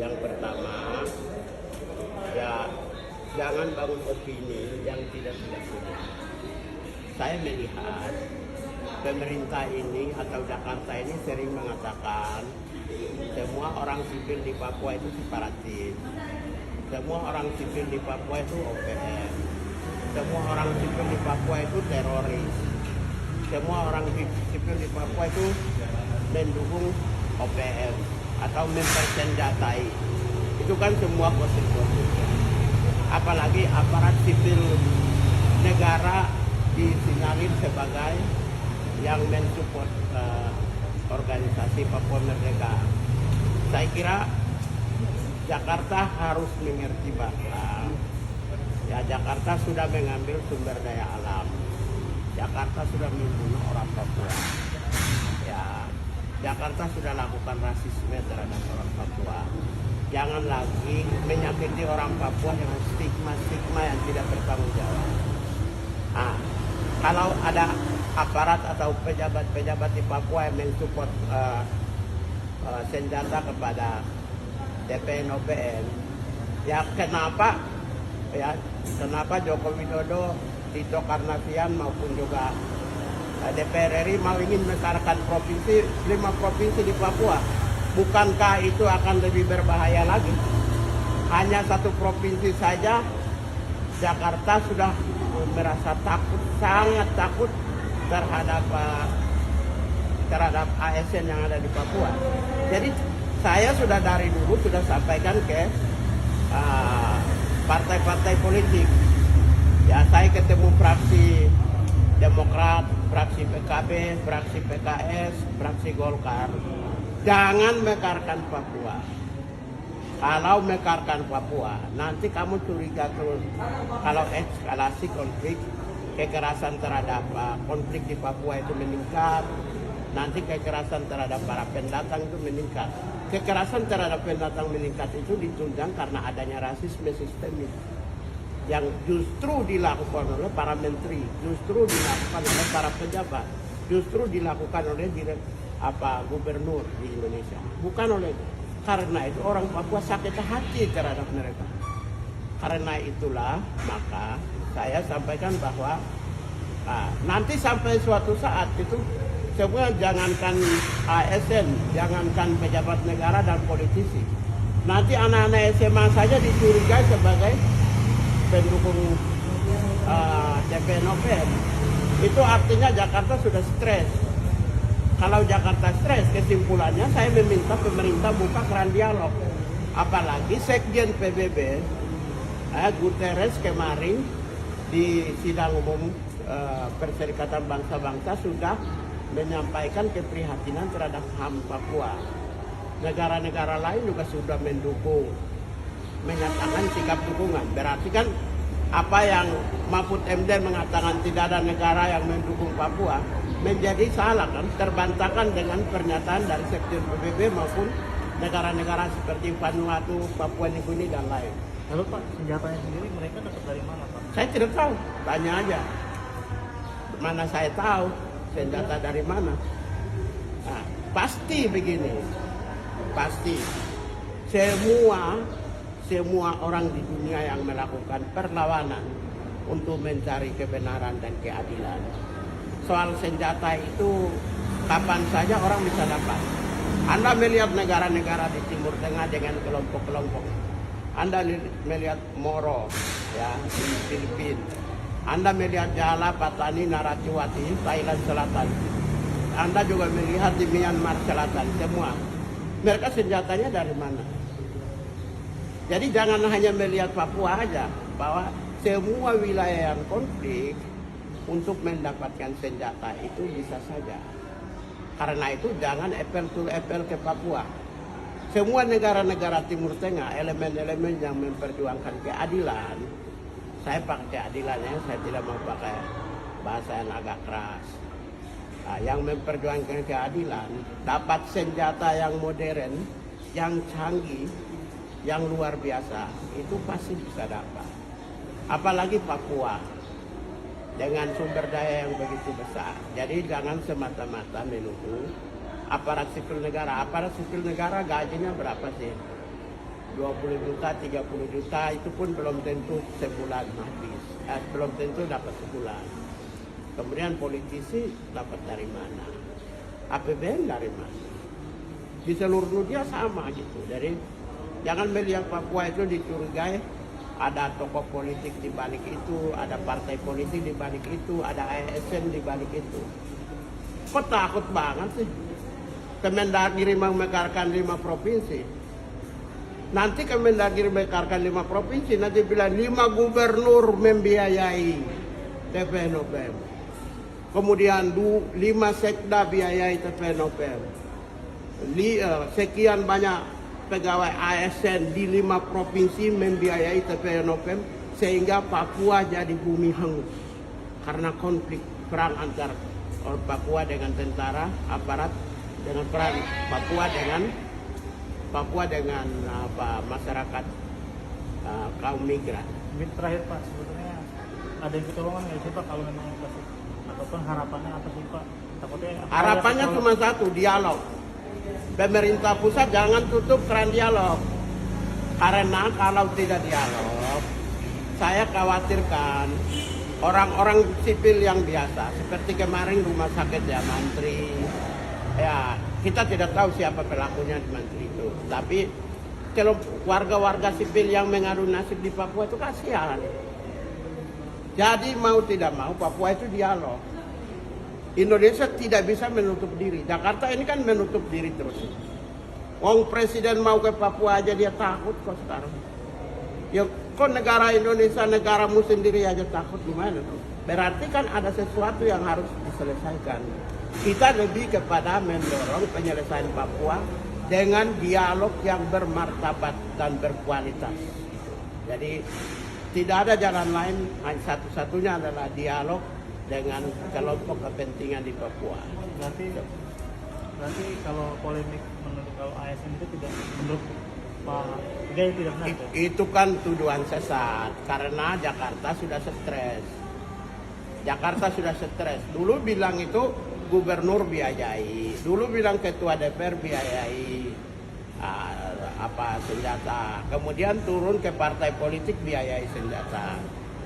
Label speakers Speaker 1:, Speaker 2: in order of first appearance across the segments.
Speaker 1: Yang pertama, ya jangan bangun opini yang tidak punya. Saya melihat pemerintah ini atau Jakarta ini sering mengatakan semua orang sipil di Papua itu separatis, semua orang sipil di Papua itu OPM, semua orang sipil di Papua itu teroris, semua orang sipil di Papua itu mendukung OPM atau mempersenjatai. Itu kan semua gosip-gosip. Apalagi aparat sipil negara disinyalir sebagai yang mensupport organisasi Papua Merdeka. Saya kira Jakarta harus mengerti bahwa ya Jakarta sudah mengambil sumber daya alam. Jakarta sudah membunuh orang Papua. Ya, Jakarta sudah lakukan rasisme terhadap orang Papua. Jangan lagi menyakiti orang Papua dengan stigma-stigma yang tidak bertanggung jawab. Nah, kalau ada aparat atau pejabat-pejabat di Papua yang mensupport senjata kepada TPN OPM, ya kenapa Joko Widodo, Tito Karnavian maupun juga DPR RI mau ingin mekarkan 5 provinsi di Papua? Bukankah itu akan lebih berbahaya lagi? Hanya 1 provinsi saja Jakarta sudah merasa takut, sangat takut terhadap ASN yang ada di Papua. Jadi saya sudah dari dulu sudah sampaikan ke partai-partai politik. Ya, saya ketemu fraksi Demokrat, fraksi PKB, fraksi PKS, fraksi Golkar. Jangan mekarkan Papua. Kalau mekarkan Papua, nanti kamu curiga terus. Kalau eskalasi konflik, kekerasan terhadap konflik di Papua itu meningkat, nanti kekerasan terhadap para pendatang itu meningkat. Kekerasan terhadap pendatang meningkat itu ditunjang karena adanya rasisme sistemik yang justru dilakukan oleh para menteri, justru dilakukan oleh para pejabat, justru dilakukan oleh gubernur di Indonesia, bukan oleh itu. Karena itu orang Papua sakit hati terhadap mereka. Karena itulah maka saya sampaikan bahwa nanti sampai suatu saat itu semua, jangankan ASN, jangankan pejabat negara dan politisi, nanti anak-anak SMA saja dicurigai sebagai pendukung TPN OPM. Itu artinya Jakarta sudah stres. Kalau Jakarta stres, kesimpulannya saya meminta pemerintah buka keran dialog. Apalagi Sekjen PBB Guterres kemarin di sidang umum Perserikatan Bangsa-Bangsa sudah menyampaikan keprihatinan terhadap HAM Papua. Negara-negara lain juga sudah mendukung, menyatakan sikap dukungan. Berarti kan apa yang Mahfud MD mengatakan tidak ada negara yang mendukung Papua menjadi salah, kan, terbantahkan dengan pernyataan dari Sekjen PBB maupun negara-negara seperti Vanuatu, Papua New Guinea dan lain.
Speaker 2: Lalu Pak, senjatanya sendiri mereka dapat dari mana Pak?
Speaker 1: Saya tidak tahu, tanya aja. Mana saya tahu senjata dari mana? Nah, pasti begini, pasti semua orang di dunia yang melakukan perlawanan untuk mencari kebenaran dan keadilan. Soal senjata itu kapan saja orang bisa dapat. Anda melihat negara-negara di Timur Tengah dengan kelompok-kelompok. Anda melihat Moro ya di Filipina. Anda melihat Jala, Patani, Naratiwati, Thailand Selatan. Anda juga melihat di Myanmar Selatan, semua. Mereka senjatanya dari mana? Jadi jangan hanya melihat Papua aja, bahwa semua wilayah yang konflik untuk mendapatkan senjata itu bisa saja. Karena itu jangan apple to apple ke Papua. Semua negara-negara Timur Tengah, elemen-elemen yang memperjuangkan keadilan, saya pakai keadilannya, saya tidak mau pakai bahasa yang agak keras. Nah, yang memperjuangkan keadilan, dapat senjata yang modern, yang canggih, yang luar biasa, itu pasti bisa dapat. Apalagi Papua, dengan sumber daya yang begitu besar. Jadi jangan semata-mata menuduh aparat sipil negara. Aparat sipil negara gajinya berapa sih? 20 juta, 30 juta, itu pun belum tentu sebulan habis. Belum tentu dapat sebulan. Kemudian politisi dapat dari mana? APBN dari mana? Di seluruh dunia sama gitu. Jadi jangan melihat Papua itu dicurigai ada tokoh politik di balik itu, ada partai politik di balik itu, ada ASN di balik itu. Kok takut banget sih? Kemendagri memekarkan 5 provinsi. Nanti Kemendagri memekarkan 5 provinsi, nanti bilang 5 gubernur membiayai TPNOPM. Kemudian 5 sekda biayai TPNOPM. Sekian banyak pegawai ASN di 5 provinsi membiayai TPNOPM sehingga Papua jadi bumi hangus karena konflik perang antar Papua dengan tentara, aparat dengan perang Papua dengan masyarakat kaum migran.
Speaker 2: Terakhir Pak, sebetulnya ada yang ketolongan nggak sih Pak kalau memang inflasi? Ataupun harapannya apa sih Pak? Takutnya
Speaker 1: Harapannya cuma satu, dialog. Pemerintah pusat jangan tutup keran dialog. Karena kalau tidak dialog, saya khawatirkan orang-orang sipil yang biasa, seperti kemarin rumah sakit ya Mantri, ya kita tidak tahu siapa pelakunya di Mantri itu. Tapi kalau warga-warga sipil yang mengadu nasib di Papua itu kasihan. Jadi mau tidak mau Papua itu dialog. Indonesia tidak bisa menutup diri. Jakarta ini kan menutup diri terus. Wong presiden mau ke Papua aja dia takut kok sekarang. Ya kok negara Indonesia, negaramu sendiri aja takut gimana tuh? Berarti kan ada sesuatu yang harus diselesaikan. Kita lebih kepada mendorong penyelesaian Papua dengan dialog yang bermartabat dan berkualitas. Jadi tidak ada jalan lain, hanya satu-satunya adalah dialog dengan kelompok kepentingan di Papua.
Speaker 2: Berarti kalau polemik menurut kalau ASN itu tidak menurut Pak Gaya tidak benar ya?
Speaker 1: Itu kan tuduhan sesat karena Jakarta sudah stres. Jakarta sudah stres. Dulu bilang itu gubernur biayai, dulu bilang ketua DPR biayai senjata. Kemudian turun ke partai politik biayai senjata.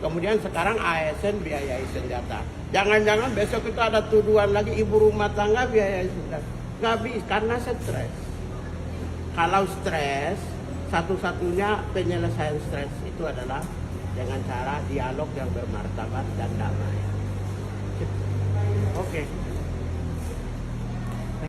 Speaker 1: Kemudian sekarang ASN biayai senjata. Jangan-jangan besok itu ada tuduhan lagi ibu rumah tangga biayai senjata. Nggak bisa karena stres. Kalau stres, satu-satunya penyelesaian stres itu adalah dengan cara dialog yang bermartabat dan damai.
Speaker 2: Oke.